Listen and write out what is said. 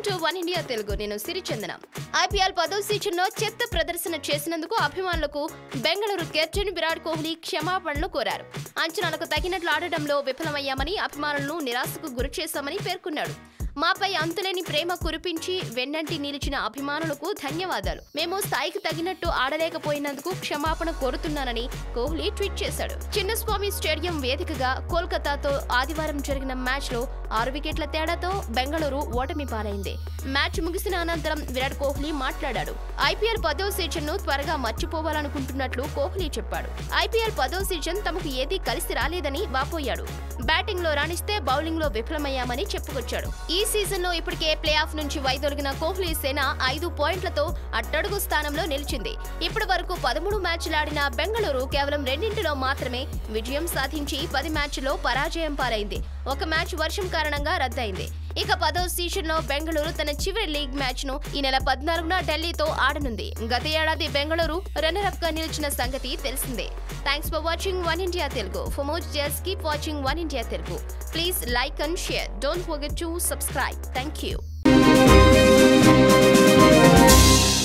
Welcome to one India Telugu. నేను Sirichandana. IPL 10వ సీజన్లో చెత్త ప్రదర్శన చేసినందుకు అభిమానులకు బెంగళూరు కెప్టెన్ విరాట్ కోహ్లీ క్షమాపణలు కోరారు. అంచనాలకు తగినట్లు ఆడటంలో విఫలమయ్యామని, అభిమానులను నిరాశకు గురిచేశామని పేర్కొన్నాడు. మాపై అంతులేని ప్రేమ కురిపించి వెన్నంటి నిలిచిన అభిమానులకు ధన్యవాదాలు. మేము స్థాయికి తగినట్టు ఆడలేకపోయినందుకు క్షమాపణ కోరుతున్నానని కోహ్లీ ట్వీట్ చేశాడు. చిన్నస్వామి స్టేడియం వేదికగా కోల్కతాతో ఆదివారం జరిగిన మ్యాచ్లో 6 వికెట్ల తేడాతో బెంగళూరు ఓటమి పాలైంది. మ్యాచ్ ముగిసిన అనంతరం విరాట్ కోహ్లీ మాట్లాడాడు. ఐపీఎల్ 10వ సీజన్ను త్వరగా మర్చిపోవాలనుకుంటున్నట్లు కోహ్లీ చెప్పాడు. ఐపీఎల్ 10వ సీజన్ తమకు ఏదీ కలిసి రాలేదని వాపోయాడు. బ్యాటింగ్ లో రాణిస్తే బౌలింగ్ లో విఫలమయ్యామని చెప్పుకొచ్చాడు. ఈ సీజన్ లో ఇప్పటికే ప్లే ఆఫ్ నుంచి వైదొలిగిన కోహ్లీ సేన 5 పాయింట్లతో అట్టడుగు స్థానంలో నిలిచింది. ఇప్పటి వరకు 13 మ్యాచ్లాడిన బెంగళూరు కేవలం 2 మాత్రమే విజయం సాధించి 10 మ్యాచ్ల్లో పరాజయం పాలైంది. ఒక మ్యాచ్ వర్షం కారణంగా రద్దయింది. ఇక 10వ సీజన్ లో బెంగళూరు తన చివరి లీగ్ మ్యాచ్ ను ఈ నెల 14న ఢిల్లీతో ఆడనుంది. గత ఏడాది బెంగళూరు రన్నర్ అప్ గా నిలిచిన సంగతి తెలిసిందే. Thanks for watching one India Telugu. For more details keep watching one India Telugu. Please like and share. Don't forget to subscribe. Thank you.